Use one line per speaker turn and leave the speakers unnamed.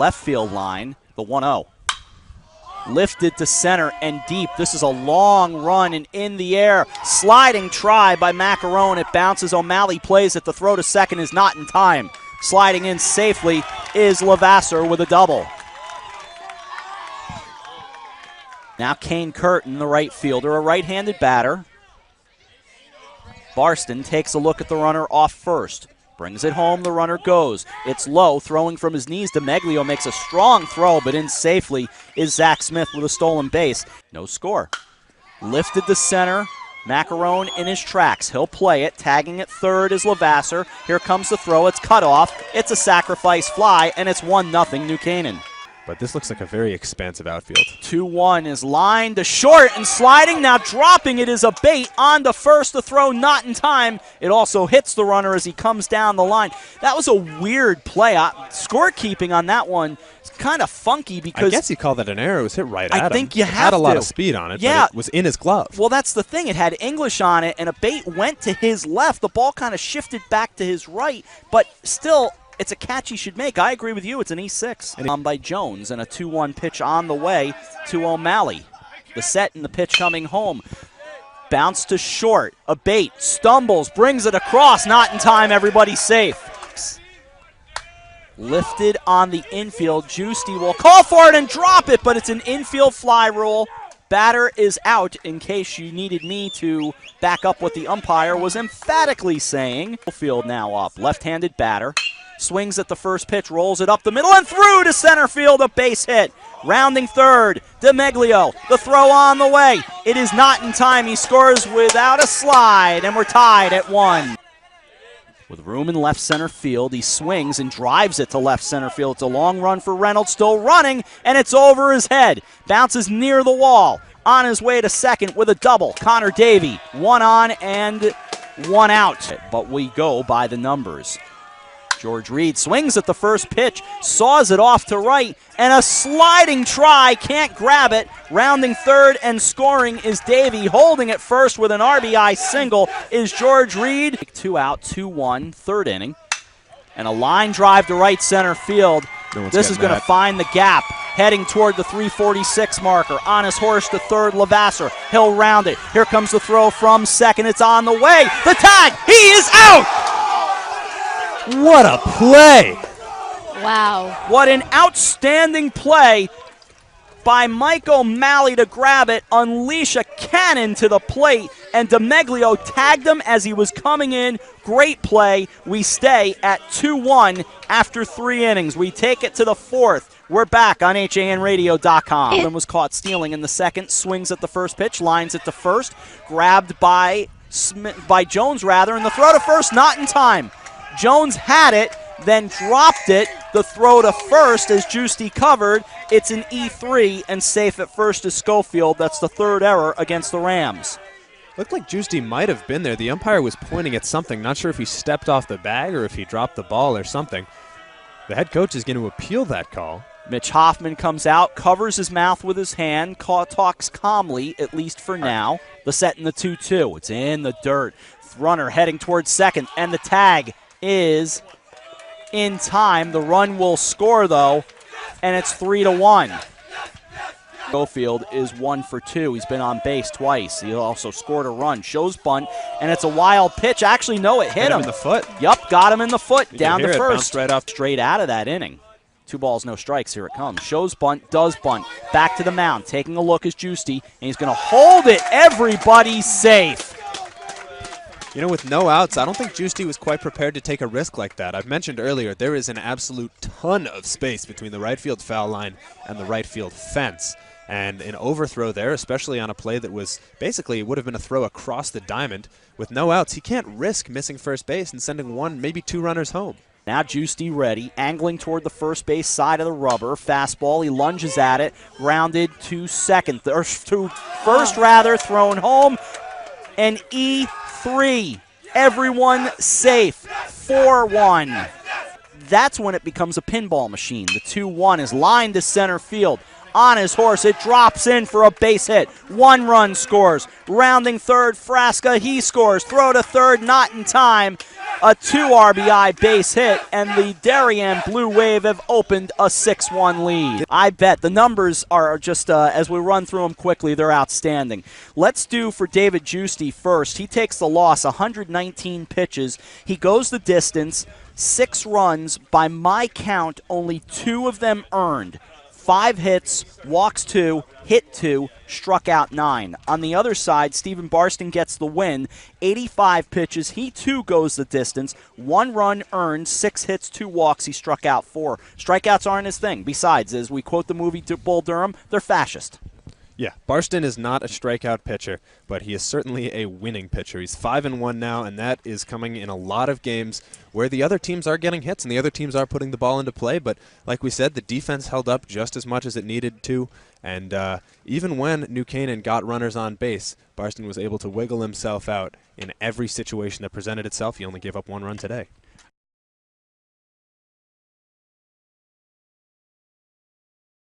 left field line, the 1-0. Lifted to center and deep. This is a long run and in the air. Sliding try by Macaron. It bounces. O'Malley plays it. The throw to second is not in time. Sliding in safely is Levasseur with a double. Now Kane Curtin, the right fielder, a right-handed batter. Barston takes a look at the runner off first. Brings it home, the runner goes. It's low, throwing from his knees. DeMeglio makes a strong throw, but in safely is Zach Smith with a stolen base. No score. Lifted to center. Macaron in his tracks. He'll play it. Tagging at third is Levasseur. Here comes the throw. It's cut off. It's a sacrifice fly, and it's 1-0 New Canaan.
But this looks like a very expansive outfield.
2-1 is lined to short and sliding. Now dropping it is a bait on to first. The throw not in time. It also hits the runner as he comes down the line. That was a weird play. Scorekeeping on that one is kind of funky because...
I guess he called that an error. It was hit right at him.
I think you
it
have
had a lot
to.
of speed on it,
yeah.
But it was in his glove.
Well, that's the thing. It had English on it, and a bait went to his left. The ball kind of shifted back to his right, but still... It's a catch he should make. I agree with you. It's an E6 by Jones, and a 2-1 pitch on the way to O'Malley. The set and the pitch coming home. Bounce to short. A bait. Stumbles. Brings it across. Not in time. Everybody's safe. Lifted on the infield. Giusti will call for it and drop it, but it's an infield fly rule. Batter is out, in case you needed me to back up what the umpire was emphatically saying. Field now up. Left-handed batter. Swings at the first pitch, rolls it up the middle and through to center field, a base hit. Rounding third, DeMeglio, the throw on the way. It is not in time. He scores without a slide, and we're tied at 1. With room in left center field, he swings and drives it to left center field. It's a long run for Reynolds, still running, and it's over his head. Bounces near the wall. On his way to second with a double. Connor Davey, 1 on and 1 out. But we go by the numbers. George Reed swings at the first pitch, saws it off to right, and a sliding try, can't grab it. Rounding third and scoring is Davey. Holding at first with an RBI single is George Reed. 2 out, 2-1, third inning. And a line drive to right center field. This is going to find the gap, heading toward the 346 marker. On his horse to third, Levasseur. He'll round it. Here comes the throw from second. It's on the way. The tag, he is out!
What a play!
Wow.
What an outstanding play by Mike O'Malley to grab it, unleash a cannon to the plate, and DeMeglio tagged him as he was coming in. Great play. We stay at 2-1 after 3 innings. We take it to the 4th. We're back on HANradio.com. And was caught stealing in the second, swings at the first pitch, lines it to first, grabbed by Jones, and the throw to first, not in time. Jones had it, then dropped it. The throw to first as Giusti covered. It's an E3 and safe at first is Schofield. That's the 3rd error against the Rams.
Looked like Giusti might have been there. The umpire was pointing at something. Not sure if he stepped off the bag or if he dropped the ball or something. The head coach is going to appeal that call.
Mitch Hoffman comes out, covers his mouth with his hand, talks calmly, at least for now. The set in the 2-2. It's in the dirt. Runner heading towards second, and the tag is in time. The run will score, though, and it's 3-1. Schofield is 1 for 2. He's been on base twice. He also scored a run. Shows bunt, and it's a wild pitch. Actually, no, it hit him
in the foot.
Yep, got him in the foot. Down to
first.
Bounced
Right off.
Straight out of that inning. 2 balls, no strikes. Here it comes. Shows bunt, does bunt. Back to the mound. Taking a look is Giusti, and he's going to hold it. Everybody's safe.
You know, with no outs, I don't think Giusti was quite prepared to take a risk like that. I've mentioned earlier, there is an absolute ton of space between the right field foul line and the right field fence. And an overthrow there, especially on a play that was basically, it would have been a throw across the diamond. With no outs, he can't risk missing first base and sending 1, maybe 2 runners home.
Now Giusti ready, angling toward the first base side of the rubber. Fastball, he lunges at it, grounded to second, or to first rather, thrown home. An E3. Everyone safe. 4-1. That's when it becomes a pinball machine. The 2-1 is lined to center field. On his horse, it drops in for a base hit. 1 run scores. Rounding third, Frasca, he scores. Throw to third, not in time. a 2 RBI base hit, and the Darien Blue Wave have opened a 6-1 lead. I bet the numbers are just, as we run through them quickly, they're outstanding. Let's do for David Giusti first. He takes the loss, 119 pitches. He goes the distance, 6 runs. By my count, only 2 of them earned. 5 hits, walks 2, hit 2, struck out 9. On the other side, Stephen Barston gets the win. 85 pitches. He, too, goes the distance. 1 run earned, 6 hits, 2 walks. He struck out 4. Strikeouts aren't his thing. Besides, as we quote the movie Bull Durham, they're fascist.
Yeah, Barston is not a strikeout pitcher, but he is certainly a winning pitcher. He's 5-1 now, and that is coming in a lot of games where the other teams are getting hits and the other teams are putting the ball into play. But like we said, the defense held up just as much as it needed to, and even when New Canaan got runners on base, Barston was able to wiggle himself out in every situation that presented itself. He only gave up 1 run today.